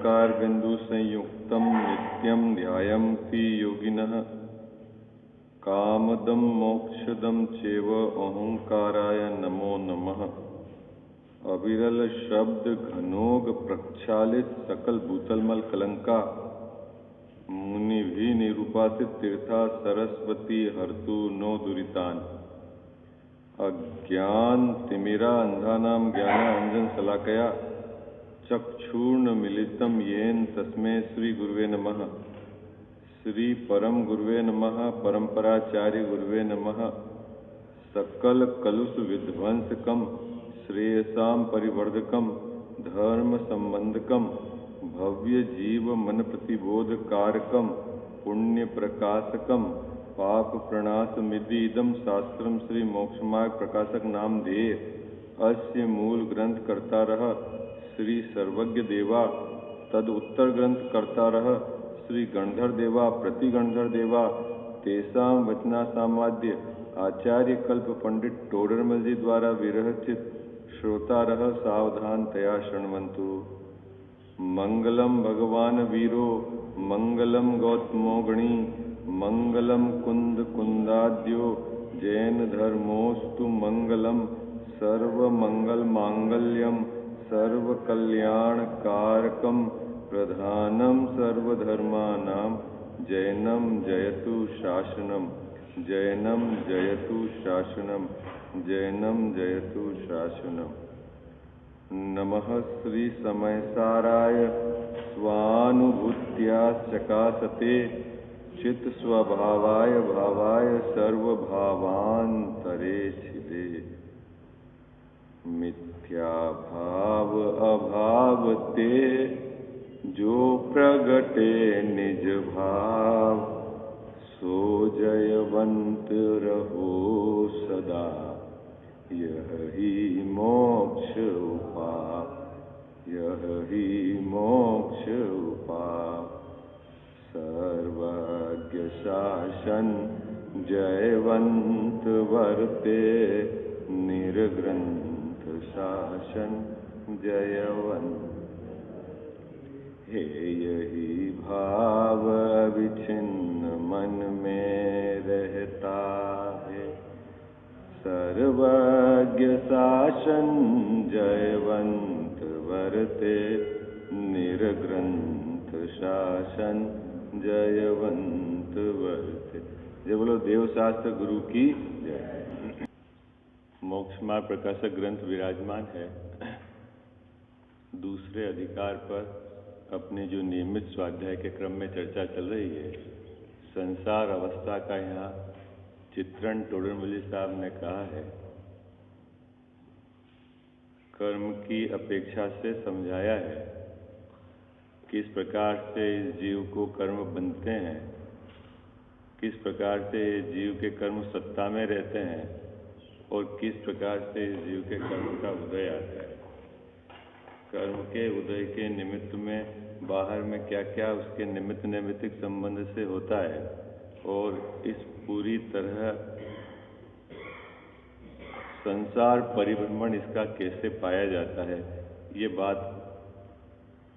ओंकार बिंदु संयुक्तम नित्यम ध्यायन्ति योगिनः कामदम मोक्षदम चैव ओंकाराय नमो नमः। अविरल शब्द घनोग प्रक्षालित सकल भूतलमल कलंका मुनि भी निरूपासित तीर्था सरस्वती हर्तु नो दुरितान। अज्ञान तिमिरा अंधानाम ज्ञान अंजन शलाकया चक्षुर्ण मिलितम येन तस्मै श्री गुरुवे नमः। श्री परम गुरुवे नमः। परंपराचार्य गुरुवे नमः। सकल कलुष विध्वंसकम श्रेयसाम परिवर्धकम धर्म संबंधकम भव्य जीव मन प्रतिबोध कारकम पुण्य प्रकाशकम पाप प्रणाश मिधि इदम शास्त्रम श्री मोक्षमार्ग प्रकाशक नाम ध्येय अस्य मूल ग्रंथ करता रह श्री सर्वज्ञ देवा तद उत्तर ग्रंथ करता रह श्री गणधर देवा प्रति गणधर देवा तेसाम वचना सामाद्य आचार्य कल्प पंडित टोडरमल जी द्वारा विरचित श्रोता रह सावधान तया शृण्वन्तु। मंगलम भगवान वीरो मंगलम गौतमो गणी मंगलम कुंद कुंदाद्यो जैन धर्मोस्तु मंगलम सर्व मंगल मांगल्यम सर्व कल्याण कारकम प्रधानम सर्वधर्मानां जैनम जयतु शासनम जैनम जयतु शासनम जैनम जयतु शासनम। नमः श्री समयसाराय स्वानुभूत्या चकासते चित स्वभावाय भावाय सर्वभावांतरे छिदे। मिथ्या भाव अभाव ते जो प्रगटे निज भाव सो जयवंत रहो सदा यही मोक्ष उपाय यही मोक्ष उपाय। सर्वज्ञ शासन जयवंत वर्ते निर्ग्रंथ शासन जयवंत। हे यही भाव विच्छिन्न मन में रहता है सर्वज्ञ शासन जयवंत वर्ते निर्ग्रंथ शासन जयवंत वर्ते। जय बोलो देव शास्त्र गुरु की जय। मोक्ष मार्ग प्रकाशक ग्रंथ विराजमान है। दूसरे अधिकार पर अपने जो नियमित स्वाध्याय के क्रम में चर्चा चल रही है, संसार अवस्था का यहाँ चित्रण टोडरमल साहब ने कहा है। कर्म की अपेक्षा से समझाया है किस प्रकार से इस जीव को कर्म बनते हैं, किस प्रकार से इस जीव के कर्म सत्ता में रहते हैं और किस प्रकार से इस जीव के कर्म का उदय आता है। कर्म के उदय के निमित्त में बाहर में क्या क्या उसके निमित्त नैमित्तिक संबंध से होता है और इस पूरी तरह संसार परिभ्रमण इसका कैसे पाया जाता है, ये बात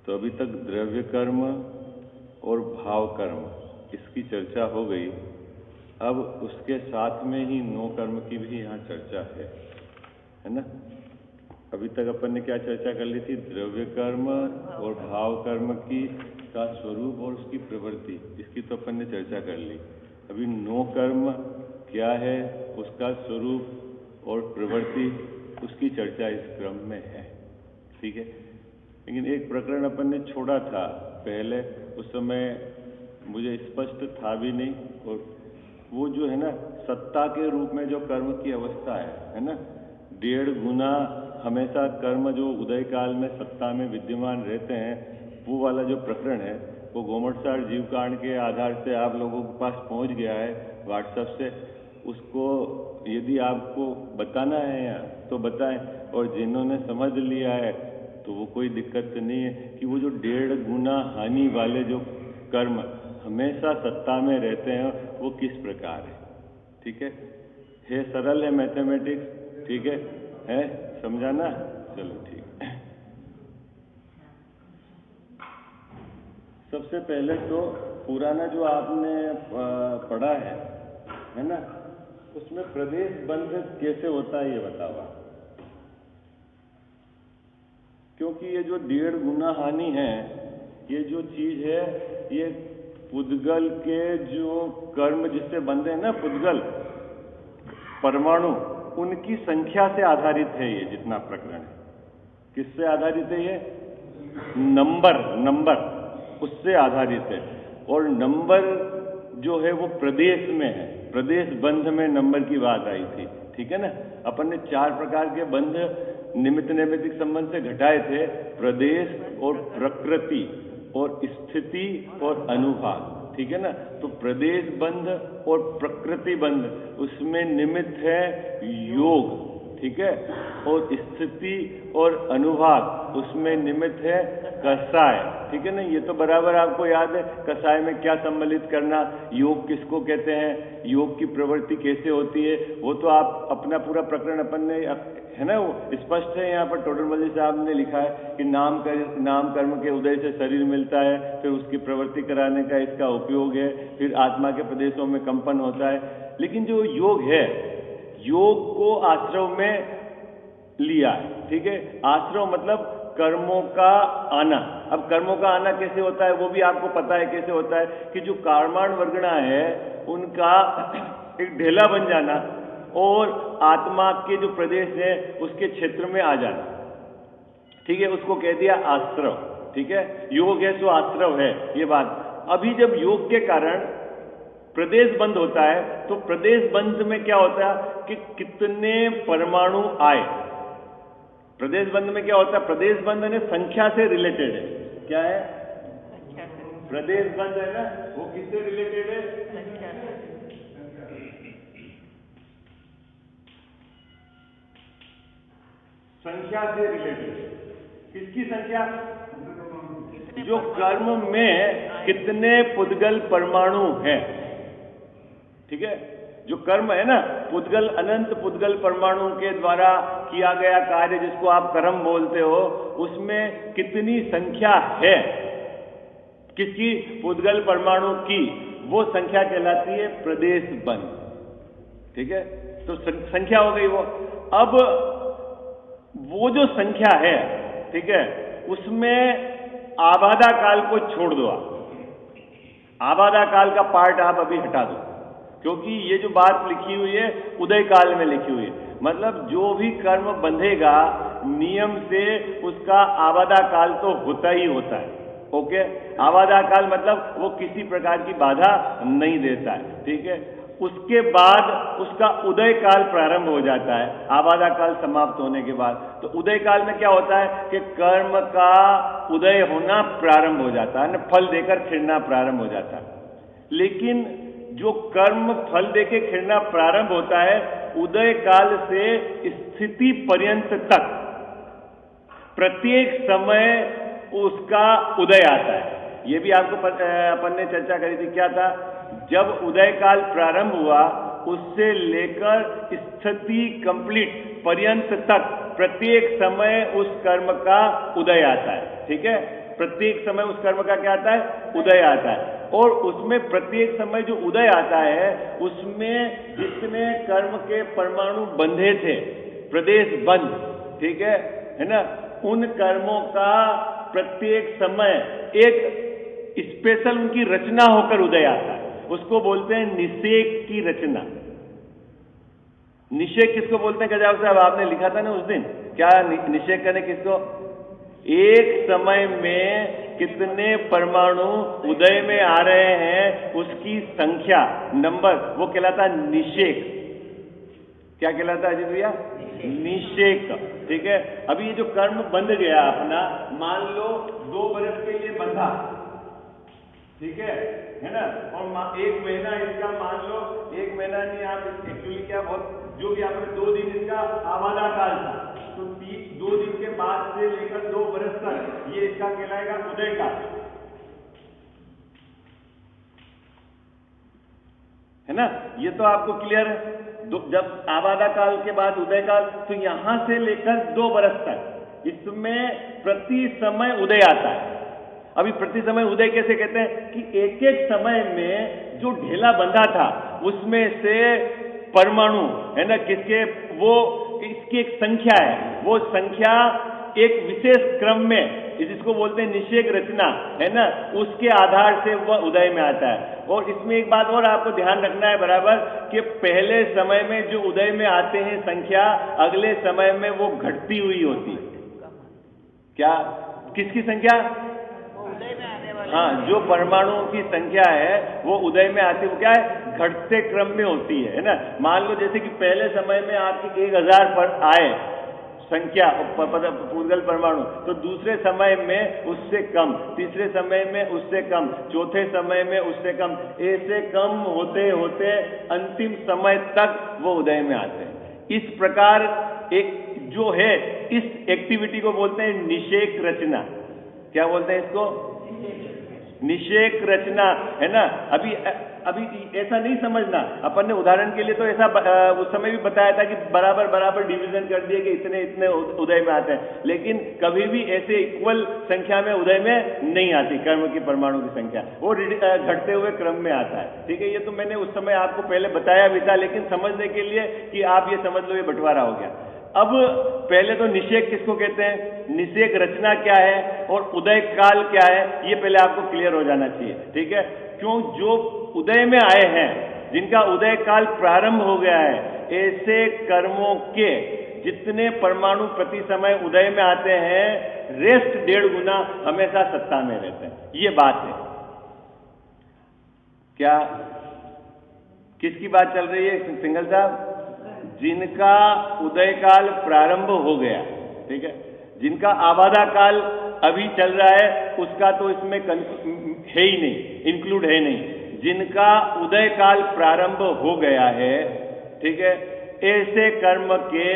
तो अभी तक द्रव्य कर्म और भाव कर्म इसकी चर्चा हो गई। अब उसके साथ में ही नो कर्म की भी यहाँ चर्चा है ना। अभी तक अपन ने क्या चर्चा कर ली थी, द्रव्य कर्म और भाव कर्म की का स्वरूप और उसकी प्रवृत्ति, इसकी तो अपन ने चर्चा कर ली। अभी नो कर्म क्या है, उसका स्वरूप और प्रवृत्ति, उसकी चर्चा इस क्रम में है। ठीक है, लेकिन एक प्रकरण अपन ने छोड़ा था पहले, उस समय मुझे स्पष्ट था भी नहीं, और वो जो है ना सत्ता के रूप में जो कर्म की अवस्था है ना, 1.5 गुना हमेशा कर्म जो उदय काल में सत्ता में विद्यमान रहते हैं, वो वाला जो प्रकरण है वो गोमटसार जीवकांड के आधार से आप लोगों के पास पहुंच गया है व्हाट्सएप से। उसको यदि आपको बताना है या तो बताएं, और जिन्होंने समझ लिया है तो वो कोई दिक्कत नहीं है कि वो जो 1.5 गुना हानि वाले जो कर्म हमेशा सत्ता में रहते हैं वो किस प्रकार है। ठीक है सरल है मैथमेटिक्स, ठीक है समझाना, चलो ठीक है। सबसे पहले तो पुराना जो आपने पढ़ा है ना, उसमें प्रदेश बंध कैसे होता है ये बताओ आप। क्योंकि ये जो 1.5 गुना हानि है, ये जो चीज है, ये पुद्गल के जो कर्म जिससे बंधे हैं ना, पुद्गल परमाणु, उनकी संख्या से आधारित है ये जितना प्रकरण है। किससे आधारित है ये? नंबर उससे आधारित है। और नंबर जो है वो प्रदेश में है, प्रदेश बंध में नंबर की बात आई थी, ठीक है ना। अपन ने 4 प्रकार के बंध निमित्त नैमित्तिक संबंध से घटाए थे, प्रदेश और प्रकृति और स्थिति और अनुभाग, ठीक है ना। तो प्रदेश बंध और प्रकृति बंध, उसमें निमित्त है योग, ठीक है। और स्थिति और अनुभाग, उसमें निमित्त है कसाय, ठीक है ना। ये तो बराबर आपको याद है, कसाय में क्या सम्मिलित करना, योग किसको कहते हैं, योग की प्रवृत्ति कैसे होती है, वो तो आप अपना पूरा प्रकरण अपन ने, है ना, वो स्पष्ट है। यहाँ पर टोडरमल साहब ने लिखा है कि नाम कर्म के उदय से शरीर मिलता है, फिर उसकी प्रवृत्ति कराने का इसका उपयोग है, फिर आत्मा के प्रदेशों में कंपन होता है। लेकिन जो योग है, योग को आश्रव में लिया है, ठीक है। आश्रव मतलब कर्मों का आना। अब कर्मों का आना कैसे होता है वो भी आपको पता है कैसे होता है, कि जो कर्माण वर्गणा है उनका एक ढेला बन जाना और आत्मा के जो प्रदेश है उसके क्षेत्र में आ जाना, ठीक है। उसको कह दिया आश्रव, ठीक है। योग है सो आश्रव है, ये बात। अभी जब योग के कारण प्रदेश बंद होता है, तो प्रदेश बंद में क्या होता है कि कितने परमाणु आए। प्रदेश बंद में क्या होता है, प्रदेश बंद ने संख्या से रिलेटेड है। क्या है? प्रदेश बंद है ना, वो किससे रिलेटेड है? संख्या से रिलेटेड। किसकी संख्या? जो कर्म में कितने पुद्गल परमाणु हैं, ठीक है। जो कर्म है ना, पुद्गल, अनंत पुद्गल परमाणु के द्वारा किया गया कार्य जिसको आप कर्म बोलते हो, उसमें कितनी संख्या है किसकी? पुद्गल परमाणु की, वो संख्या कहलाती है प्रदेश बंध, ठीक है। तो संख्या हो गई वो। अब वो जो संख्या है, ठीक है, उसमें आबादा काल को छोड़ दो आप। आबादा काल का पार्ट आप अभी हटा दो, क्योंकि ये जो बात लिखी हुई है उदय काल में लिखी हुई है। मतलब जो भी कर्म बंधेगा नियम से, उसका आबादा काल तो होता ही होता है, ओके। आबादा काल मतलब वो किसी प्रकार की बाधा नहीं देता है, ठीक है। उसके बाद उसका उदय काल प्रारंभ हो जाता है, आबादा काल समाप्त होने के बाद। तो उदय काल में क्या होता है कि कर्म का उदय होना प्रारंभ हो जाता है, फल देकर खिलना प्रारंभ हो जाता है। लेकिन जो कर्म फल देके खिलना प्रारंभ होता है, उदय काल से स्थिति पर्यंत तक प्रत्येक समय उसका उदय आता है। ये भी आपको अपन ने चर्चा करी थी। क्या था? जब उदय काल प्रारंभ हुआ, उससे लेकर स्थिति कंप्लीट पर्यंत तक प्रत्येक समय उस कर्म का उदय आता है, ठीक है। प्रत्येक समय उस कर्म का क्या आता है? उदय आता है। और उसमें प्रत्येक समय जो उदय आता है, उसमें जितने कर्म के परमाणु बंधे थे, प्रदेश बंध, ठीक है ना, उन कर्मों का प्रत्येक समय एक स्पेशल उनकी रचना होकर उदय आता है। उसको बोलते हैं निषेक की रचना। निषेक किसको बोलते हैं गजाव साहब? आपने लिखा था ना उस दिन, क्या निषेक करने किसको? एक समय में कितने परमाणु उदय में आ रहे हैं उसकी संख्या, नंबर, वो कहलाता है निषेक। क्या कहलाता है अजीत भैया? निषेक, ठीक है। अभी ये जो कर्म बंध गया अपना, मान लो 2 बरस के लिए बंधा, ठीक है ना। और 1 महीना इसका, मान लो 1 महीना नहीं, आप एक्चुअली क्या, बहुत जो भी आपने 2 दिन इसका आबादा काल था, तो 2 दिन के बाद से लेकर 2 बरस तक ये इसका कहलाएगा उदय काल, है ना। ये तो आपको क्लियर है। जब आबादा काल के बाद उदय काल, तो यहां से लेकर 2 बरस तक इसमें प्रति समय उदय आता है। अभी प्रति समय उदय कैसे कहते हैं कि एक एक समय में जो ढेला बंधा था उसमें से परमाणु है ना, किसके, वो इसकी एक संख्या है, वो संख्या एक विशेष क्रम में, जिसको बोलते हैं निषेक रचना है ना, उसके आधार से वह उदय में आता है। और इसमें एक बात और आपको ध्यान रखना है बराबर, कि पहले समय में जो उदय में आते हैं संख्या, अगले समय में वो घटती हुई होती है। क्या, किसकी संख्या? हाँ, जो परमाणुओं की संख्या है वो उदय में आती है, वो क्या है, घटते क्रम में होती है ना। मान लो जैसे कि पहले समय में आपकी 1000 पर आए संख्या पूर्वगल परमाणु, तो दूसरे समय में उससे कम, तीसरे समय में उससे कम, चौथे समय में उससे कम, ऐसे कम होते होते अंतिम समय तक वो उदय में आते हैं। इस प्रकार एक जो है, इस एक्टिविटी को बोलते हैं निषेक रचना। क्या बोलते हैं इसको? निषेक रचना, है ना। अभी ऐसा नहीं समझना, अपन ने उदाहरण के लिए तो ऐसा उस समय भी बताया था कि बराबर बराबर डिवीजन कर दिए कि इतने इतने उदय में आते हैं, लेकिन कभी भी ऐसे इक्वल संख्या में उदय में नहीं आती कर्म की परमाणु की संख्या, वो घटते हुए क्रम में आता है। ठीक है, ये तो मैंने उस समय आपको पहले बताया भी था, लेकिन समझने के लिए कि आप ये समझ लो ये बंटवारा हो गया। अब पहले तो निषेक किसको कहते हैं, निषेक रचना क्या है और उदय काल क्या है, ये पहले आपको क्लियर हो जाना चाहिए। ठीक है, क्यों, जो उदय में आए हैं, जिनका उदय काल प्रारंभ हो गया है, ऐसे कर्मों के जितने परमाणु प्रति समय उदय में आते हैं, रेस्ट 1.5 गुना हमेशा सत्ता में रहते हैं। ये बात है। क्या, किसकी बात चल रही है सिंघल साहब? जिनका उदय काल प्रारंभ हो गया, ठीक है, जिनका आबादा काल अभी चल रहा है, उसका तो इसमें है ही नहीं, इंक्लूड है नहीं। जिनका उदय काल प्रारंभ हो गया है, ठीक है, ऐसे कर्म के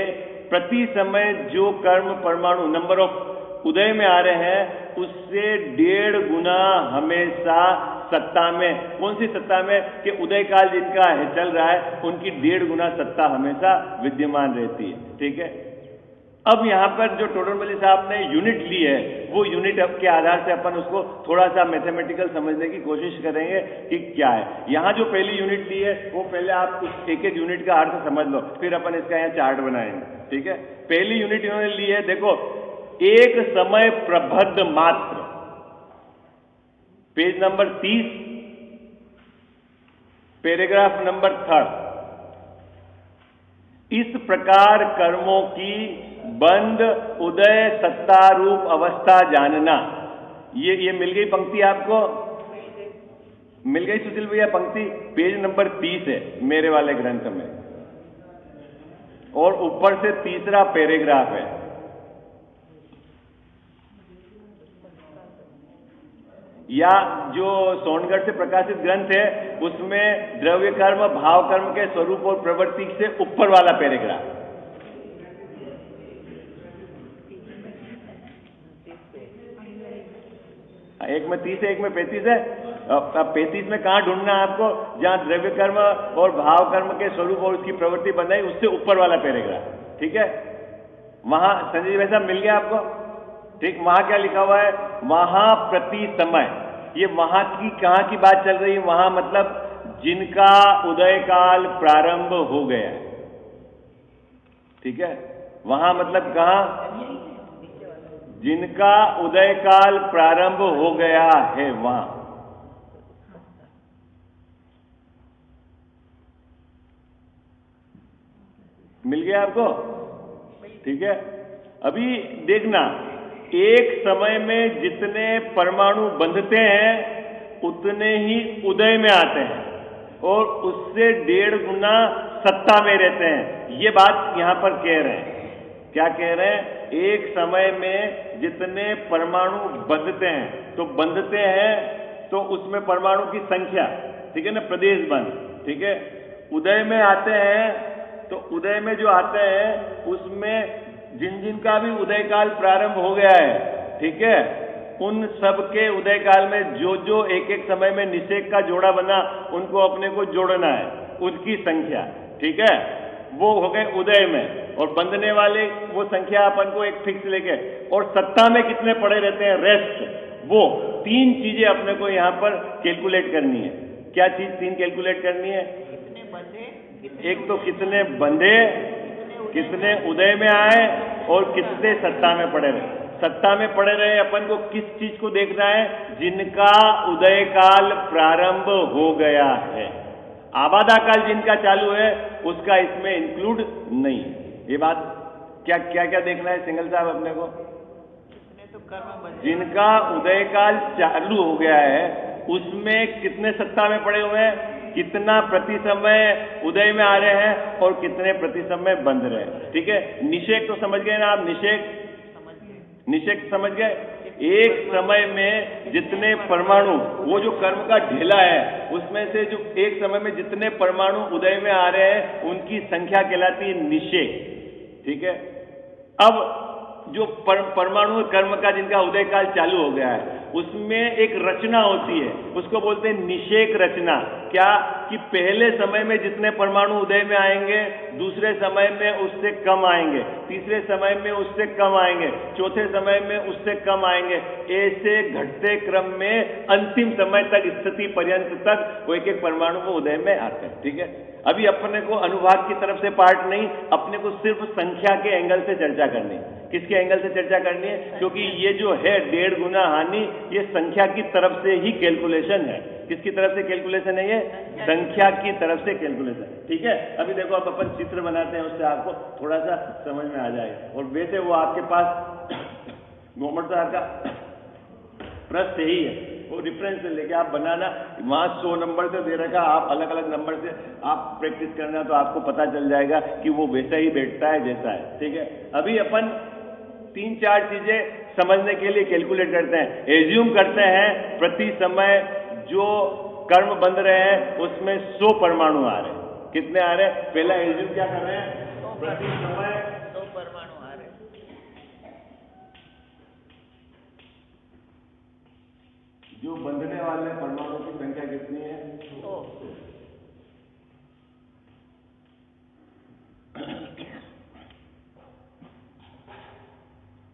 प्रति समय जो कर्म परमाणु नंबर ऑफ उदय में आ रहे हैं, उससे 1.5 गुना हमेशा सत्ता में, कौन सी सत्ता में, कि उदय काल जिनका है चल रहा है, उनकी 1.5 गुना सत्ता हमेशा विद्यमान रहती है। ठीक है, अब यहां पर जो टोडरमल साहब ने यूनिट ली है, वो यूनिट के आधार से अपन उसको थोड़ा सा मैथमेटिकल समझने की कोशिश करेंगे कि क्या है। यहां जो पहली यूनिट ली है, वो पहले आप उस एक एक यूनिट का अर्थ समझ लो, फिर अपन इसका यहाँ चार्ट बनाएंगे। ठीक है, पहली यूनिट इन्होंने ली है, देखो, एक समय प्रबद्ध मात्र, पेज नंबर 30, पैराग्राफ नंबर 3। इस प्रकार कर्मों की बंद उदय सत्ता रूप अवस्था जानना। ये मिल गई पंक्ति आपको? मिल गई सुशील भैया पंक्ति? पेज नंबर 30 है मेरे वाले ग्रंथ में, और ऊपर से तीसरा पैराग्राफ है। या जो सोनगढ़ से प्रकाशित ग्रंथ है, उसमें द्रव्य कर्म भाव कर्म के स्वरूप और प्रवृत्ति से ऊपर वाला पैराग्राफ। एक में 30 है, एक में 35 है। अब 35 में कहां ढूंढना है आपको? जहां द्रव्य कर्म और भाव कर्म के स्वरूप और उसकी प्रवृत्ति बनाई, उससे ऊपर वाला पैराग्राफ। ठीक है, वहां संजय भाई साहब मिल गया आपको? ठीक, वहां क्या लिखा हुआ है? वहां प्रति समय। ये वहां की कहां की बात चल रही है? वहां मतलब जिनका उदय काल प्रारंभ हो गया। ठीक है, वहां मतलब कहां? जिनका उदय काल प्रारंभ हो गया है, वहां। मिल गया आपको? ठीक है, अभी देखना, एक समय में जितने परमाणु बंधते हैं उतने ही उदय में आते हैं, और उससे 1.5 गुना सत्ता में रहते हैं। ये बात यहां पर कह रहे हैं। क्या कह रहे हैं? एक समय में जितने परमाणु बंधते हैं, तो बंधते हैं तो उसमें परमाणु की संख्या, ठीक है ना, प्रदेश बंध। ठीक है, उदय में आते हैं, तो उदय में जो आते हैं उसमें जिन जिन का भी उदय काल प्रारंभ हो गया है, ठीक है, उन सब के उदय काल में जो जो एक एक समय में निषेक का जोड़ा बना, उनको अपने को जोड़ना है, उसकी संख्या। ठीक है, वो हो गए उदय में, और बंधने वाले वो संख्या अपन को एक फिक्स लेके, और सत्ता में कितने पड़े रहते हैं, रेस्ट, वो तीन चीजें अपने को यहाँ पर कैलकुलेट करनी है। क्या चीज तीन कैलकुलेट करनी है? कितने बंधे, एक तो कितने बंधे, कितने उदय में आए और कितने सत्ता में पड़े रहे। सत्ता में पड़े रहे अपन को किस चीज को देखना है? जिनका उदय काल प्रारंभ हो गया है। आबादा काल जिनका चालू है उसका इसमें इंक्लूड नहीं है। ये बात क्या क्या क्या देखना है सिंगल साहब अपने को? कितने तो कर्म बंधे, जिनका उदय काल चालू हो गया है उसमें कितने सत्ता में पड़े हुए हैं, कितना प्रति समय उदय में आ रहे हैं और कितने प्रति समय बंध रहे हैं। ठीक है, निषेक तो समझ गए ना आप? निषेक समझ गए। निषेक समझ गए? एक समय में जितने परमाणु, वो जो कर्म का ढेला है उसमें से जो एक समय में जितने परमाणु उदय में आ रहे हैं उनकी संख्या कहलाती है निषेक। ठीक है, अब जो परमाणु कर्म का जिनका उदय काल चालू हो गया है उसमें एक रचना होती है, उसको बोलते हैं निषेक रचना। क्या कि पहले समय में जितने परमाणु उदय में आएंगे दूसरे समय में उससे कम आएंगे, तीसरे समय में उससे कम आएंगे, चौथे समय में उससे कम आएंगे, ऐसे घटते क्रम में अंतिम समय तक, स्थिति पर्यंत तक वो एक एक परमाणु को उदय में आते हैं। ठीक है, अभी अपने को अनुभाग की तरफ से पार्ट नहीं, अपने को सिर्फ संख्या के एंगल से चर्चा करनी है। किसके एंगल से चर्चा करनी है? क्योंकि ये जो है 1.5 गुना हानि ये संख्या की तरफ से ही कैलकुलेशन है। किसकी तरफ से कैलकुलेशन है? ये संख्या की तरफ से कैलकुलेशन। ठीक है, अभी देखो अब अपन चित्र बनाते हैं, उससे आपको थोड़ा सा समझ में आ जाएगा। और वैसे वो आपके पास गवर्नमेंट साहब का प्रश्न ही है, वो रेफरेंस से लेके आप बनाना, वहां 100 नंबर से दे रखा, आप अलग अलग नंबर से आप प्रैक्टिस करना तो आपको पता चल जाएगा कि वो वैसा ही बैठता है जैसा है। ठीक है, अभी अपन 3-4 चीजें समझने के लिए कैलकुलेट करते हैं। एज्यूम करते हैं प्रति समय जो कर्म बंध रहे हैं उसमें 100 परमाणु आ रहे हैं। कितने आ रहे हैं? पहला एज्यूम क्या कर रहे हैं? प्रति समय 100 परमाणु आ रहे। जो बंधने वाले परमाणु की संख्या कितनी है? 100।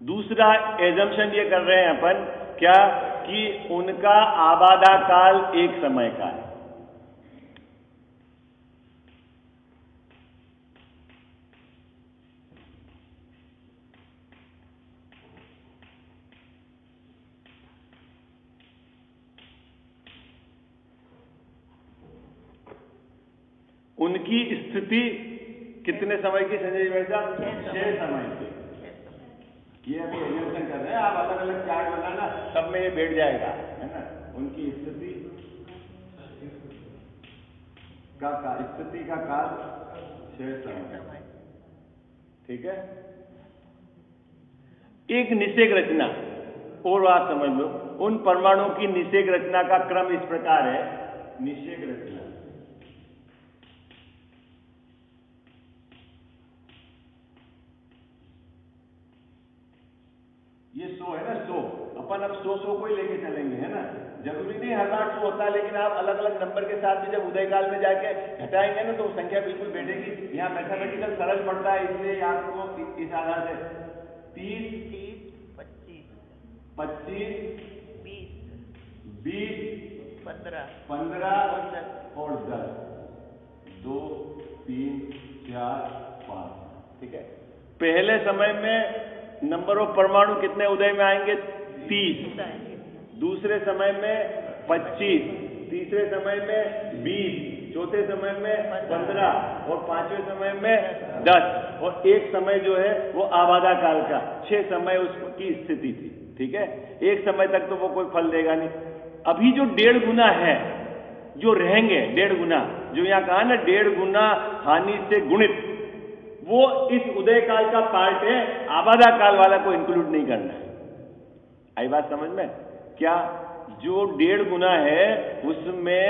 दूसरा एजम्पशन ये कर रहे हैं अपन क्या कि उनका आबादा काल एक समय का है। उनकी स्थिति कितने समय की संजय भाई साहब? 6 समय की। ये अभी एजम्पशन कर रहे हैं, आप अलग अलग चार्ट बनाना, सब में ये बैठ जाएगा, है ना। उनकी स्थिति का काल 6 समय। ठीक है, एक निषेक रचना और आप समझ लो, उन परमाणुओं की निषेक रचना का क्रम इस प्रकार है। निषेक रचना ये 100 है ना, 100 अपन अब 100 को ही लेके चलेंगे, है ना। जरूरी नहीं हर बार 100 होता है, लेकिन आप अलग अलग नंबर के साथ भी जब उदय काल में जाके घटाएंगे ना तो संख्या बिल्कुल बैठेगी। यहाँ मैथमेटिकल सरल पड़ता है, इसलिए आपको इस आधार से 30, 25, 25, 20, 15 और 10, 2, 3, 4, 5। ठीक है, पहले समय में नंबर ऑफ परमाणु कितने उदय में आएंगे? 30, दूसरे समय में 25, तीसरे समय में 20, चौथे समय में 15 और पांचवें समय में 10 और एक समय जो है वो आबादा काल का 6 समय उसकी स्थिति थी। ठीक है, एक समय तक तो वो कोई फल देगा नहीं। अभी जो 1.5 गुना है जो रहेंगे, 1.5 गुना जो यहाँ कहा ना, 1.5 गुना हानि से गुणित, वो इस उदय काल का पार्ट है, आबादा काल वाला को इंक्लूड नहीं करना है। आई बात समझ में? क्या जो 1.5 गुना है उसमें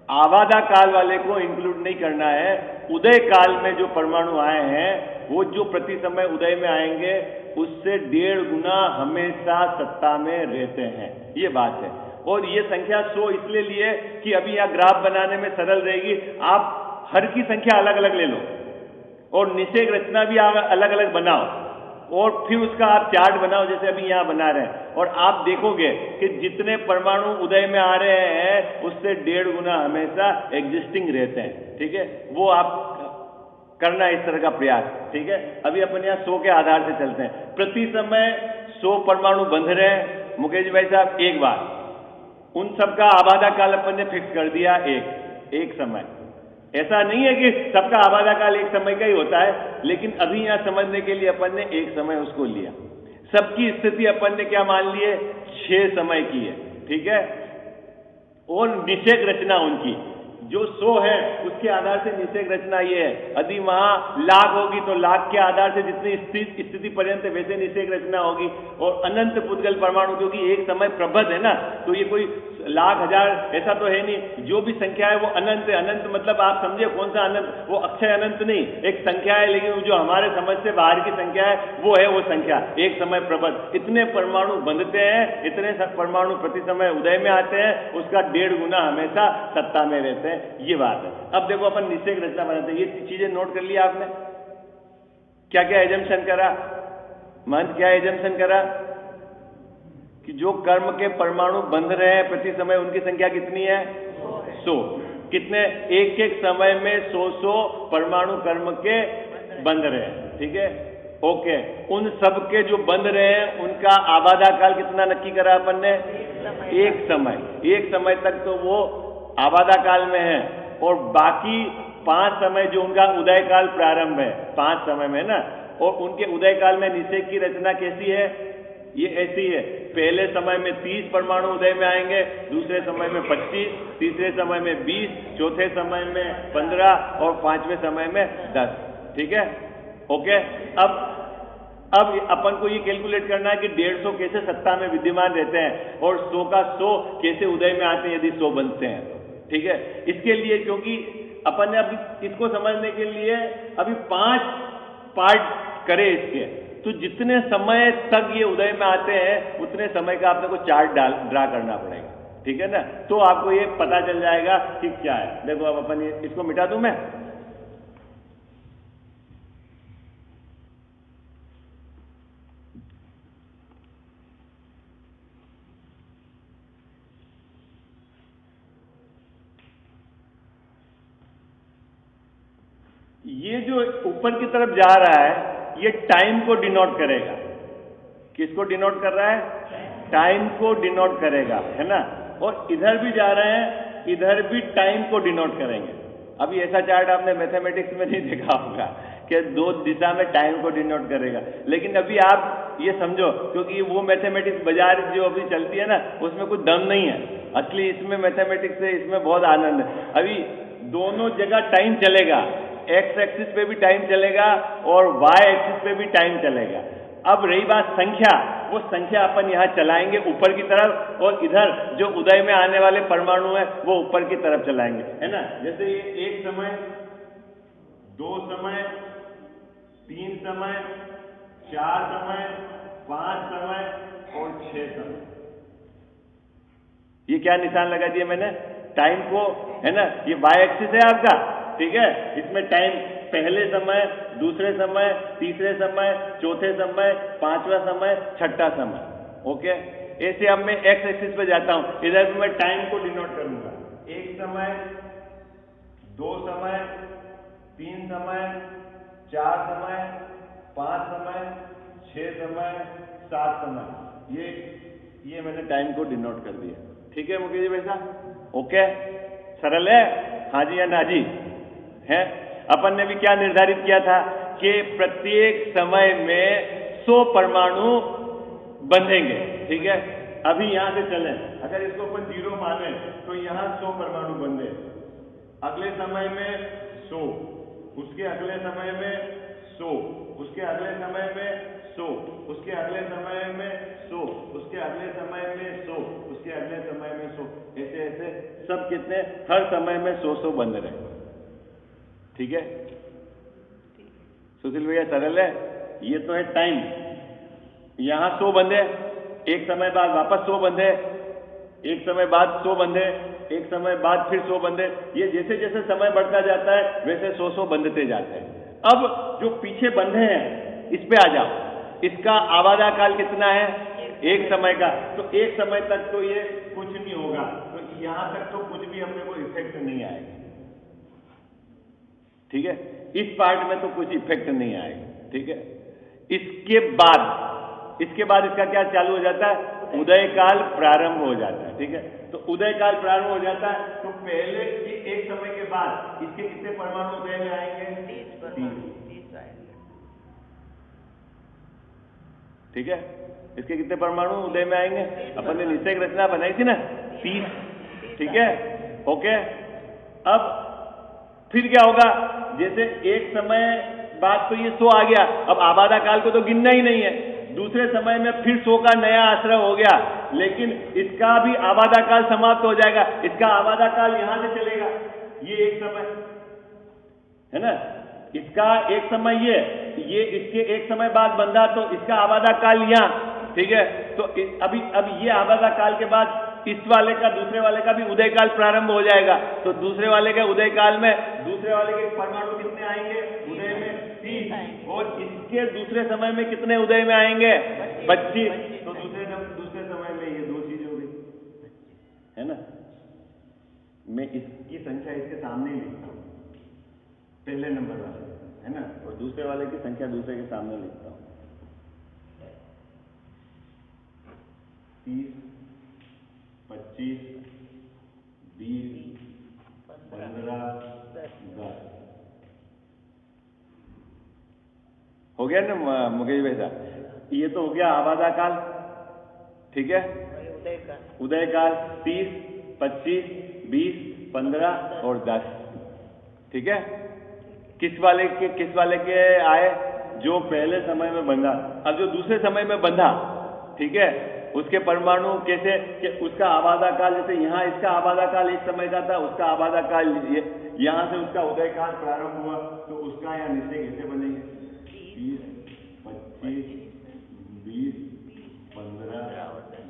आबादा काल वाले को इंक्लूड नहीं करना है। उदय काल में जो परमाणु आए हैं वो जो प्रति समय उदय में आएंगे उससे 1.5 गुना हमेशा सत्ता में रहते हैं, ये बात है। और ये संख्या 100 इसलिए लिए कि अभी यहां ग्राफ बनाने में सरल रहेगी। आप हर की संख्या अलग अलग ले लो और निषेक रचना भी आप अलग अलग बनाओ, और फिर उसका आप चार्ट बनाओ जैसे अभी यहाँ बना रहे हैं, और आप देखोगे कि जितने परमाणु उदय में आ रहे हैं उससे 1.5 गुना हमेशा एग्जिस्टिंग रहते हैं। ठीक है, वो आप करना इस तरह का प्रयास। ठीक है, अभी अपन यहाँ 100 के आधार से चलते हैं। प्रति समय 100 परमाणु बंध रहे हैं मुकेश भाई साहब। एक बार उन सबका आबादा काल अपन ने फिक्स कर दिया एक समय। ऐसा नहीं है कि सबका आबादा काल एक समय का ही होता है, लेकिन अभी यहां समझने के लिए अपन ने एक समय उसको लिया। सबकी स्थिति अपन ने क्या मान लिए, 6 समय की है। ठीक है, और निषेक रचना उनकी जो 100 है उसके आधार से निषेक रचना ये है। यदि वहां लाख होगी तो लाख के आधार से जितनी स्थिति पर्यंत वैसे निषेक रचना होगी। और अनंत पुद्गल परमाणु, क्योंकि एक समय प्रबद्ध है ना, तो ये कोई लाख हजार ऐसा तो है नहीं। जो भी संख्या है वो अनंत है। अनंत मतलब आप समझे कौन सा अनंत, वो अक्षय अनंत नहीं, एक संख्या है, लेकिन जो हमारे समझ से बाहर की संख्या है वो है वो संख्या एक समय प्रबद्ध। इतने परमाणु बंधते हैं, इतने परमाणु प्रति समय उदय में आते हैं, उसका 1.5 गुना हमेशा सत्ता में रहते हैं। ये बात है। अब देखो अपन निषेक रचना बनाते हैं। ये चीजें नोट कर लिया आपने, क्या क्या एजम्पशन करा, महंत क्या एजम्पशन करा कि जो कर्म के परमाणु बंध रहे हैं प्रति समय उनकी संख्या कितनी है, 100। कितने, एक एक समय में 100 परमाणु कर्म के बंध रहे हैं। ठीक है, ओके। उन सब के जो बंध रहे हैं उनका आबादा काल कितना नक्की करा अपन ने, एक समय। एक समय तक तो वो आबादा काल में है, और बाकी 5 समय जो उनका उदय काल प्रारंभ है 5 समय में ना, और उनके उदय काल में निषेक की रचना कैसी है, ये ऐसी है। पहले समय में 30 परमाणु उदय में आएंगे, दूसरे समय में 25, तीसरे समय में 20, चौथे समय में 15 और 5वें समय में 10। ठीक है, ओके। अब अपन को ये कैलकुलेट करना है कि 150 कैसे सत्ता में विद्यमान रहते हैं और 100 का 100 कैसे उदय में आते हैं यदि 100 बनते हैं तो। ठीक है, इसके लिए क्योंकि अपन ने अभी इसको समझने के लिए अभी 5 पार्ट करे इसके, तो जितने समय तक ये उदय में आते हैं उतने समय का आपने को चार्ट ड्रा करना पड़ेगा। ठीक है ना, तो आपको ये पता चल जाएगा कि क्या है। देखो अब अपन इसको मिटा दूं मैं, ये जो ऊपर की तरफ जा रहा है ये टाइम को डिनोट करेगा। किसको डिनोट कर रहा है, टाइम को डिनोट करेगा, है ना। और इधर भी जा रहे हैं, इधर भी टाइम को डिनोट करेंगे। अभी ऐसा चार्ट आपने मैथमेटिक्स में नहीं देखा होगा कि 2 दिशा में टाइम को डिनोट करेगा, लेकिन अभी आप ये समझो, क्योंकि वो मैथमेटिक्स बाजार जो अभी चलती है ना उसमें कुछ दम नहीं है। असली इसमें मैथमेटिक्स से इसमें बहुत आनंद है। अभी दोनों जगह टाइम चलेगा, एक्स एक्सिस पे भी टाइम चलेगा और वाई एक्सिस पे भी टाइम चलेगा। अब रही बात संख्या, वो संख्या अपन यहां चलाएंगे ऊपर की तरफ, और इधर जो उदय में आने वाले परमाणु हैं वो ऊपर की तरफ चलाएंगे, है ना। जैसे ये 1 समय, 2 समय, 3 समय, 4 समय, 5 समय और 6 समय। ये क्या निशान लगा दिया मैंने, टाइम को, है ना। ये वाई एक्सिस है आपका, ठीक है। इसमें टाइम पहले समय, दूसरे समय, तीसरे समय, चौथे समय, 5वां समय, 6ठा समय। ओके, ऐसे अब मैं एक्स एक्सिस पे जाता हूं, इधर मैं टाइम को डिनोट करूंगा। 1 समय, 2 समय, 3 समय, 4 समय, 5 समय, 6 समय, 7 समय। ये मैंने टाइम को डिनोट कर दिया। ठीक है मुकेश जी भाई साहब, ओके, सरल है, हाँ जी या ना जी है। अपन ने भी क्या निर्धारित किया था कि प्रत्येक समय में 100 परमाणु बंधेंगे। ठीक है, अभी यहां से चलें, अगर इसको अपन 0 माने तो यहां 100 परमाणु बंधे, अगले समय में 100, उसके अगले समय में 100, उसके अगले समय में 100, उसके अगले समय में 100, उसके अगले समय में 100, उसके अगले समय में 100, ऐसे ऐसे सब कितने हर समय में 100 बंध रहे। ठीक है सुशील भैया, सरल है। ये तो है टाइम, यहां 100 बंधे, एक समय बाद वापस 100 बंधे, एक समय बाद 100 बंधे, एक समय बाद फिर 100 बंधे। ये जैसे जैसे समय बढ़ता जाता है वैसे 100 बंधते जाते हैं। अब जो पीछे बंधे हैं इस पे आ जाओ, इसका आबादा काल कितना है? एक समय का। तो एक समय तक तो ये कुछ नहीं होगा, तो यहां तक तो कुछ भी अपने को इफेक्ट नहीं आएगा। ठीक है, इस पार्ट में तो कुछ इफेक्ट नहीं आएगा। ठीक है, इसके बाद इसका क्या चालू हो जाता है? उदय काल प्रारंभ हो जाता है। ठीक है, तो उदय काल प्रारंभ हो जाता है, तो पहले एक समय के बाद इसके कितने परमाणु उदय में आएंगे? 30 आएंगे। ठीक है, इसके कितने परमाणु उदय में आएंगे? अपन ने निश्चय रचना बनाई थी ना, 30। ठीक है, ओके। अब फिर क्या होगा? जैसे एक समय बाद तो ये 100 आ गया, अब आबादा काल को तो गिनना ही नहीं है। दूसरे समय में फिर 100 का नया आश्रय हो गया, लेकिन इसका भी आबादा काल समाप्त हो जाएगा। इसका आबादा काल यहां से चलेगा, ये एक समय है ना, इसका एक समय ये इसके एक समय बाद बंधा, तो इसका आबादा काल यहां। ठीक है, तो अब ये आबादा काल के बाद इस वाले का, दूसरे वाले का भी उदय काल प्रारंभ हो जाएगा। तो दूसरे वाले के उदय काल में दूसरे वाले के परमाणु कितने आएंगे उदय में? 30। और इसके दूसरे समय में कितने उदय में आएंगे? 25। तो दूसरे समय में ये 2 चीजें हो गई, है ना। मैं इसकी संख्या इसके सामने ही लिखता हूं, पहले नंबर वाले, है ना, और दूसरे वाले की संख्या दूसरे के सामने लिखता हूं। 30, 25, 20, 15, 10 हो गया ना मुकेश भाई साहब? ये तो हो गया आबादा काल। ठीक है, उदय काल 30, 25, 20, 15 और 10। ठीक है, किस वाले के आए? जो पहले समय में बंधा। अब जो दूसरे समय में बंधा, ठीक है, उसके परमाणु कैसे कि उसका आबादा काल, जैसे यहाँ इसका आबादा काल एक समय का था, उसका आबादा काल यहाँ से उसका उदय काल प्रारंभ हुआ, तो उसका यहाँ निश्चय कैसे बनेंगे? 30, 25, 20, 15 और 10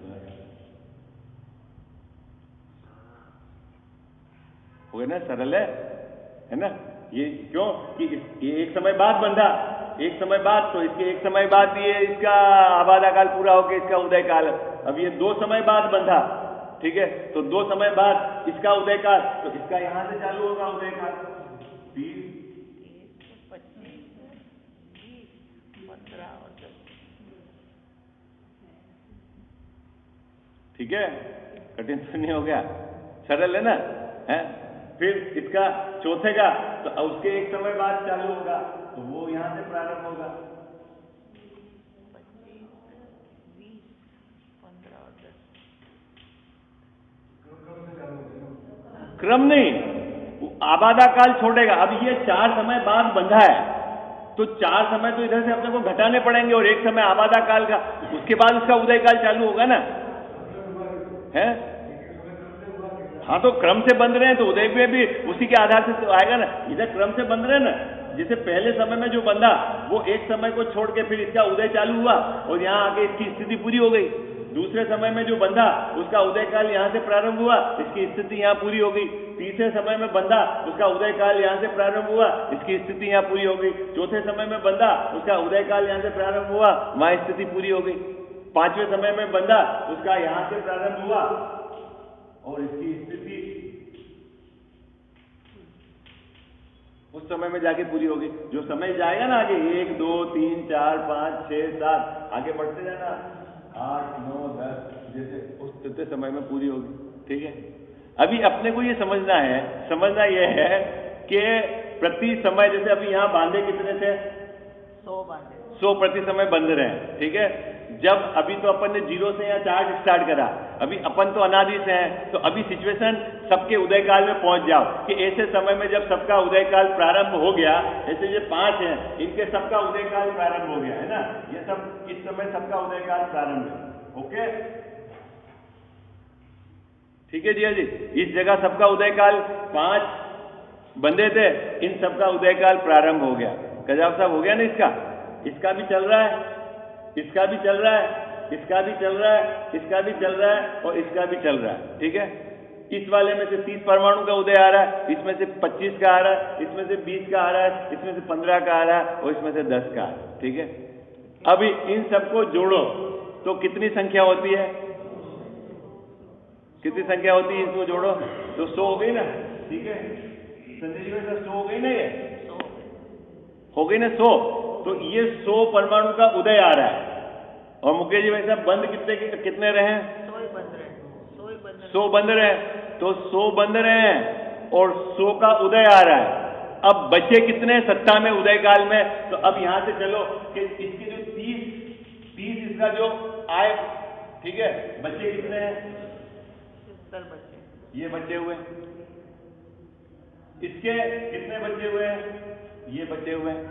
हो गया ना, सरल है ना। ये क्यों कि ये एक समय बाद बंधा, एक समय बाद, तो इसके एक समय बाद ये इसका आबादा काल पूरा होकर इसका उदय काल। अब ये 2 समय बाद बंधा, ठीक है, तो 2 समय बाद इसका उदय काल, तो इसका यहां से चालू होगा उदय काल। 30, 25, 20, 15 और 10। ठीक है, कठिन तो नहीं हो गया, सरल है ना, है। फिर इसका चौथे का, तो उसके एक समय बाद चालू होगा, तो वो यहां से प्रारंभ होगा। 25, 20, 15 और 10। क्रम नहीं, आबादा काल छोड़ेगा। अब ये 4 समय बाद बंधा है, तो 4 समय तो इधर से अपने को घटाने पड़ेंगे, और एक समय आबादा काल का, उसके बाद उसका उदय काल चालू होगा ना, है। हाँ, तो क्रम से बंध रहे हैं तो उदय में भी उसी के आधार से तो आएगा ना। इधर क्रम से बंध रहे हैं ना, जैसे पहले समय में जो बंधा वो एक समय को छोड़ के फिर इसका उदय चालू हुआ, और यहाँ आके इसकी स्थिति पूरी हो गई। दूसरे समय में जो बंधा उसका उदय काल यहाँ से प्रारंभ हुआ, इसकी स्थिति यहाँ पूरी हो गई। तीसरे समय में बंधा उसका उदय काल यहाँ से प्रारंभ हुआ, इसकी स्थिति यहाँ पूरी हो गई। चौथे समय में बंधा उसका उदय काल यहाँ से प्रारंभ हुआ, वहां स्थिति पूरी हो गई। 5वें समय में बंधा उसका यहाँ से प्रारंभ हुआ, और इसकी स्थिति उस समय में जाके पूरी होगी। जो समय जाएगा ना आगे, 1, 2, 3, 4, 5, 6, 7 आगे बढ़ते जाना, 8, 9, 10, जैसे उस तृतीय समय में पूरी होगी। ठीक है, अभी अपने को ये समझना यह है कि प्रति समय, जैसे अभी यहाँ बांधे कितने थे? 100 बांधे, 100 प्रति समय बंध रहे हैं। ठीक है, जब अभी तो अपन ने 0 से या चार्ज स्टार्ट करा, अभी अपन तो अनादि से हैं, तो अभी सिचुएशन सबके उदय काल में पहुंच जाओ कि ऐसे समय में जब सबका उदय काल प्रारंभ हो गया, ऐसे ये 5 हैं, इनके सबका उदय काल प्रारंभ हो गया है ना, ये सब इस समय सबका उदय काल प्रारंभ है। ओके, ठीक है जी। इस जगह सबका उदय काल 5 बंधे थे, इन सबका उदय काल प्रारंभ हो गया। कजाव साहब हो गया ना, इसका भी चल रहा है, इसका भी चल रहा है, इसका भी चल रहा है, इसका भी चल रहा है, और इसका भी चल रहा है। ठीक है, इस वाले में से 30 परमाणु का उदय आ रहा है, इसमें से 25 का आ रहा है, इसमें से 20 का आ रहा है, इसमें से 15 का आ रहा है, और इसमें से 10 का आ रहा है। ठीक है, अब इन सबको जोड़ो तो कितनी संख्या होती है? कितनी संख्या होती है? इसको जोड़ो तो 100 हो गई ना, ठीक है संजय जी, 100 हो गई ना, ये हो गई ना 100। तो ये 100 परमाणु का उदय आ रहा है। और मुकेश जी वैसा बंद कितने रहे हैं? 100 बंद रहे, तो 100 बंद रहे हैं और 100 का उदय आ रहा है। अब बचे कितने सत्ता में उदय काल में? तो अब यहां से चलो कि इसके जो 30 इसका जो आए, ठीक है, बच्चे कितने हैं? 70 बच्चे। ये बचे हुए, इसके कितने बचे हुए हैं? ये बचे हुए हैं।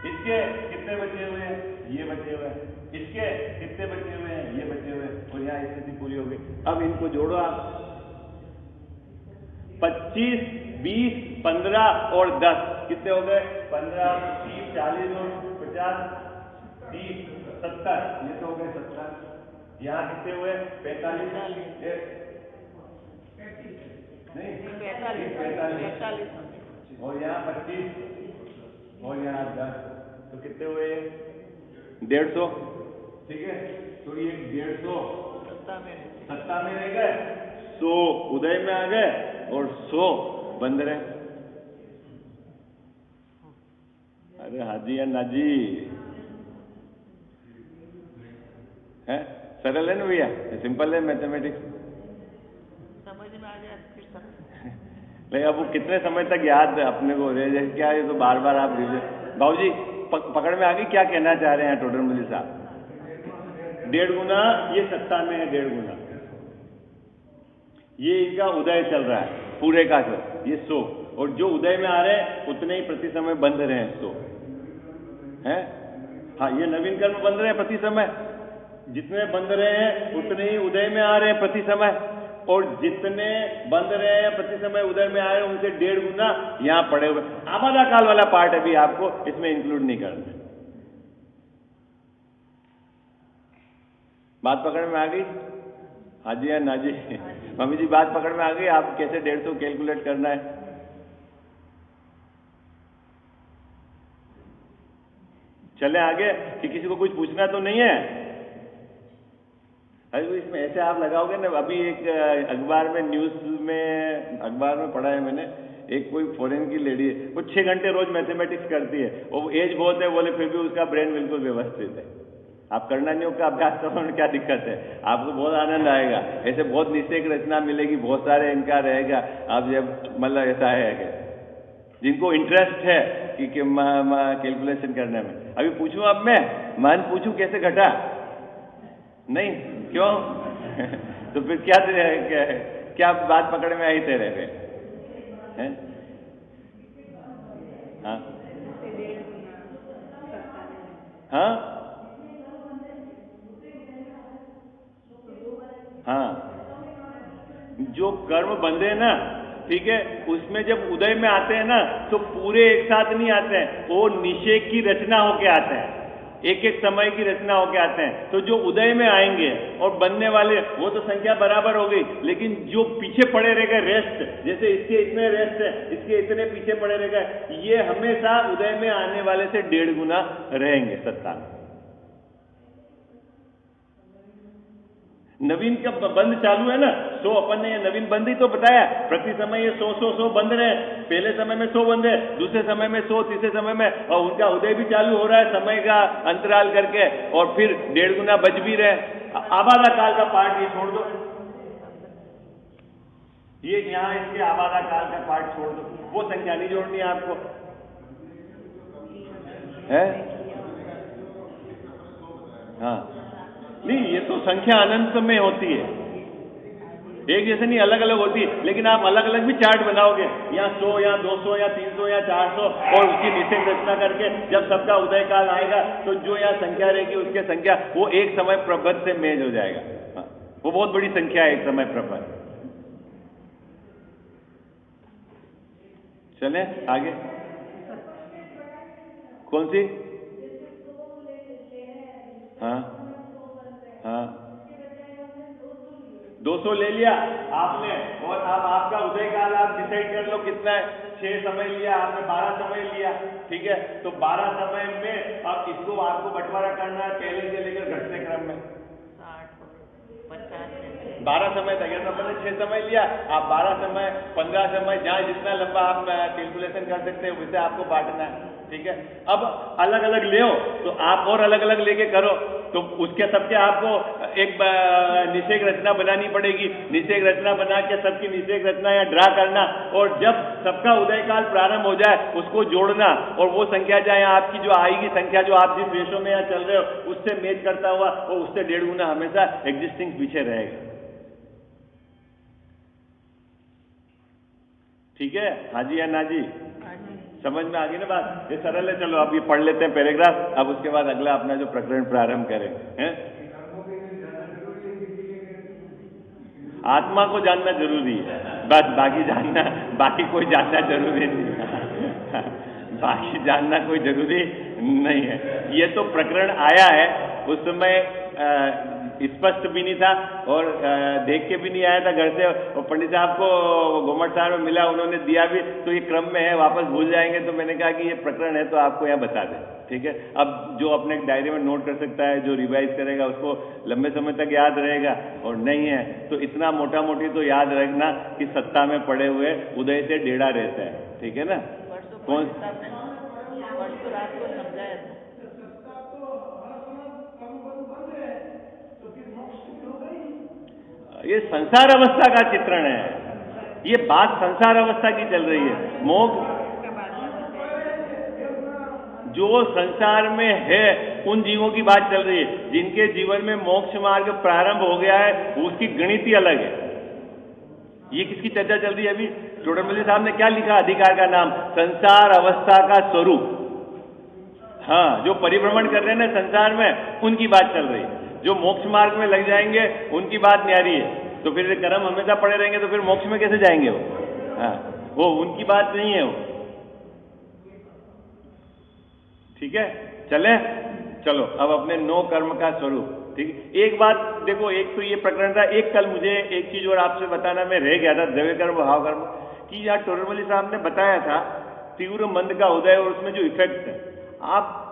इसके कितने बचे हुए हैं? ये बचे हुए हैं। इसके कितने बचे हुए हैं? ये बचे हुए हैं। और यहाँ स्थिति पूरी हो गई। अब इनको जोड़ो आप, 25, 20, 15 और 10 कितने हो गए? 15, 30, 40 और 50, 30, 70, ये तो हो गए 70। यहाँ कितने हुए? 45 नहीं 45 और यहाँ 25 और यहाँ 10, तो कितने हुए? 150, ठीक है। तो ये 150 सत्ता में रह गए, 100 उदय में आ गए और 100 बंद रहे। अरे हाजी या नाजी है, सरल है ना भैया, सिंपल है मैथमेटिक्स। समझ में आ गया फिर सब। नहीं अब वो कितने समय तक याद अपने को रह जाए क्या? ये तो बार बार आप दीजिए। बाबूजी पकड़ में आ गई, क्या कहना चाह रहे हैं टोडर मल्ली साहब? 1.5 गुना ये सत्ता में है, 1.5 गुना ये इनका उदय चल रहा है पूरे का सर, ये 100 और जो उदय में आ रहे हैं उतने ही प्रति समय बंध रहे हैं 100 है। हाँ ये नवीन कर्म बंध रहे हैं प्रति समय, जितने बंध रहे हैं उतने ही उदय में आ रहे हैं प्रति समय, और जितने बंध रहे हैं प्रति समय उदय में आ रहे हैं उनसे 1.5 गुना यहां पड़े हुए। आबादा काल वाला पार्ट अभी आपको इसमें इंक्लूड नहीं करना। बात पकड़ में आ गई? हाजी या नाजी? मम्मी जी बात पकड़ में आ गई? आप कैसे 150 कैलकुलेट करना है? चले आगे कि किसी को कुछ पूछना तो नहीं है? अरे तो इसमें ऐसे आप लगाओगे ना, अभी एक अखबार में न्यूज में अखबार में पढ़ा है मैंने, एक कोई फॉरेन की लेडी है, वो 6 घंटे रोज मैथमेटिक्स करती है, वो एज बहुत है बोले, फिर भी उसका ब्रेन बिल्कुल व्यवस्थित है। आप करना नहीं होगा, अभ्यास करो में क्या दिक्कत है? आपको बहुत आनंद आएगा। ऐसे बहुत निश्चय रचना मिलेगी, बहुत सारे इनका रहेगा। आप जब मतलब ऐसा है कि जिनको इंटरेस्ट है कि कैलकुलेशन करने में। अभी पूछूं अब मैं मान पूछूं कैसे घटा? नहीं क्यों? तो फिर क्या बात पकड़ में आई तेरे पे? हैं? हाँ हाँ हाँ, जो कर्म बंधे ना, ठीक है, उसमें जब उदय में आते हैं ना तो पूरे एक साथ नहीं आते हैं, वो निषेध की रचना होके आते हैं, एक एक समय की रचना होके आते हैं। तो जो उदय में आएंगे और बनने वाले वो तो संख्या बराबर हो गई, लेकिन जो पीछे पड़े रह गए रेस्ट, जैसे इसके इतने रेस्ट है, इसके इतने पीछे पड़े रह गए, ये हमेशा उदय में आने वाले से 1.5 गुना रहेंगे सत्ता में। नवीन का बंद चालू है ना, 100 अपन ने ये नवीन बंद ही तो बताया, प्रति समय ये 100 बंद रहे। पहले समय में 100 बंद है, दूसरे समय में 100, तीसरे समय में, और उनका उदय भी चालू हो रहा है समय का अंतराल करके, और फिर 1.5 गुना बच भी रहे। आबादा काल का पार्ट ये छोड़ दो, ये यहाँ इसके आबादा काल का पार्ट छोड़ दो, वो संख्या नहीं जोड़नी है आपको है। हाँ नहीं, ये तो संख्या अनंत में होती है, एक जैसे नहीं, अलग अलग होती है, लेकिन आप अलग अलग भी चार्ट बनाओगे, यहाँ 100 यहाँ 200 या 300 या 400, और उसकी निश्चित रचना करके जब सबका उदय काल आएगा तो जो यहाँ संख्या रहेगी उसके संख्या वो एक समय प्रबंध से मेल हो जाएगा। हाँ, वो बहुत बड़ी संख्या है एक समय प्रबंध। चले आगे, कौन सी? हाँ हाँ 200 ले लिया आपने, और अब आपका उदय काल आप डिसाइड कर लो कितना है, 6 समय लिया, आपने 12 समय लिया, ठीक है। तो 12 समय में अब इसको आपको बंटवारा करना है पहले से लेकर घटते क्रम में। 60, 50, 12 समय था, यानी अपन ने 6 समय लिया, आप 12 समय 15 समय जहाँ जितना लंबा आप कैलकुलेशन कर सकते हैं वैसे आपको बांटना है, ठीक है। अब अलग अलग ले तो आप और अलग अलग लेके करो, तो उसके सबके आपको एक निषेक रचना बनानी पड़ेगी। निषेक रचना बना के सबकी निषेक रचना या ड्रा करना, और जब सबका उदय काल प्रारंभ हो जाए उसको जोड़ना, और वो संख्या चाहे आपकी जो आएगी संख्या जो आप जिस रेशो में यहाँ चल रहे हो उससे मैच करता हुआ और उससे 1.5 गुना हमेशा एग्जिस्टिंग पीछे रहेगा, ठीक है। हाँ जी या ना जी? समझ में आ गई ना बात? ये सरल है। चलो अब ये पढ़ लेते हैं पैराग्राफ, अब उसके बाद अगला अपना जो प्रकरण प्रारंभ करें, हैं? आत्मा को जानना जरूरी है, बस बाकी कोई जानना जरूरी नहीं बाकी जानना कोई जरूरी नहीं है। ये तो प्रकरण आया है, उस समय स्पष्ट भी नहीं था और देख के भी नहीं आया था घर से, और पंडित साहब को घुमट साहब में मिला, उन्होंने दिया भी, तो ये क्रम में है, वापस भूल जाएंगे, तो मैंने कहा कि ये प्रकरण है तो आपको यहाँ बता दें, ठीक है। अब जो अपने डायरी में नोट कर सकता है, जो रिवाइज करेगा उसको लंबे समय तक याद रहेगा, और नहीं है तो इतना मोटा मोटी तो याद रखना कि सत्ता में पड़े हुए उदय से डेढ़ा रहता है, ठीक है ना। कौन रात को समझाया था। ये संसार अवस्था का चित्रण है, ये बात संसार अवस्था की चल रही है। मोक्ष जो संसार में है उन जीवों की बात चल रही है, जिनके जीवन में मोक्ष मार्ग प्रारंभ हो गया है, उसकी गणित ही अलग है। ये किसकी चर्चा चल रही है अभी? चोडरमल्ली साहब ने क्या लिखा अधिकार का नाम? संसार अवस्था का स्वरूप। हाँ, जो परिभ्रमण कर रहे हैं ना संसार में, उनकी बात चल रही है। जो मोक्ष मार्ग में लग जाएंगे उनकी बात न्यारी है, तो फिर कर्म हमेशा पड़े रहेंगे तो फिर मोक्ष में कैसे जाएंगे वो? हाँ, वो उनकी बात नहीं है वो, ठीक है। चले, चलो अब अपने 9 कर्म का स्वरूप, ठीक। एक बात देखो, एक तो ये प्रकरण था, एक कल मुझे एक चीज और आपसे बताना में रह गया था, द्रव्य कर्म भाव कर्म की। यहाँ टोडरमल्ली साहब ने बताया था तीव्र मंद का उदय और उसमें जो इफेक्ट है, आप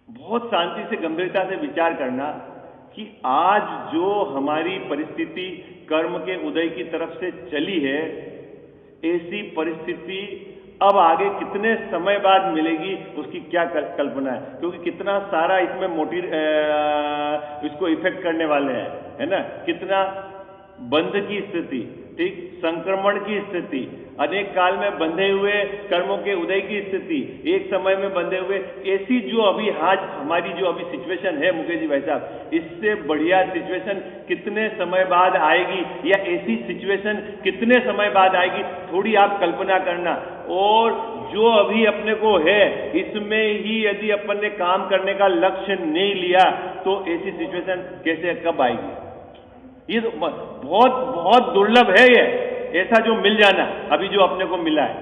बहुत शांति से गंभीरता से विचार करना कि आज जो हमारी परिस्थिति कर्म के उदय की तरफ से चली है, ऐसी परिस्थिति अब आगे कितने समय बाद मिलेगी उसकी क्या कल्पना है, क्योंकि कितना सारा इसमें मोटी इसको इफेक्ट करने वाले हैं, है ना। कितना बंध की स्थिति, ठीक, संक्रमण की स्थिति, अनेक काल में बंधे हुए कर्मों के उदय की स्थिति, एक समय में बंधे हुए, ऐसी जो अभी आज हमारी जो अभी सिचुएशन है मुकेश जी भाई साहब, इससे बढ़िया सिचुएशन कितने समय बाद आएगी, या ऐसी सिचुएशन कितने समय बाद आएगी, थोड़ी आप कल्पना करना। और जो अभी अपने को है इसमें ही यदि अपन ने काम करने का लक्ष्य नहीं लिया तो ऐसी सिचुएशन कैसे कब आएगी? ये तो बहुत बहुत दुर्लभ है ये, ऐसा जो मिल जाना अभी जो अपने को मिला है,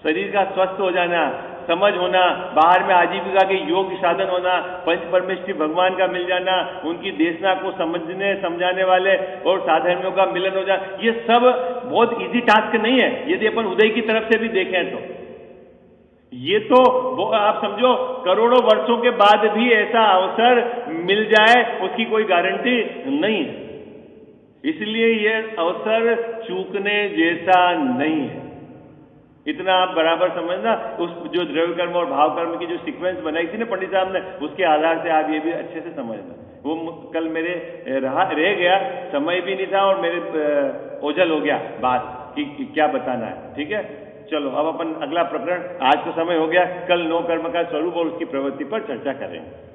शरीर का स्वस्थ हो जाना, समझ होना, बाहर में आजीविका के योग साधन होना, पंच परमेश्वरी भगवान का मिल जाना, उनकी देशना को समझने समझाने वाले और साधर्मियों का मिलन हो जाना, ये सब बहुत इजी टास्क नहीं है यदि अपन उदय की तरफ से भी देखें तो। ये तो आप समझो करोड़ों वर्षों के बाद भी ऐसा अवसर मिल जाए उसकी कोई गारंटी नहीं है, इसलिए ये अवसर चूकने जैसा नहीं है। इतना आप बराबर समझना। उस जो द्रव्य कर्म और भाव कर्म की जो सीक्वेंस बनाई थी ना पंडित साहब ने, उसके आधार से आप ये भी अच्छे से समझना। वो कल मेरे रह गया, समय भी नहीं था और मेरे ओझल हो गया बात कि क्या बताना है, ठीक है। चलो अब अपन अगला प्रकरण, आज तो समय हो गया, कल 9 कर्म का स्वरूप और उसकी प्रवृत्ति पर चर्चा करेंगे।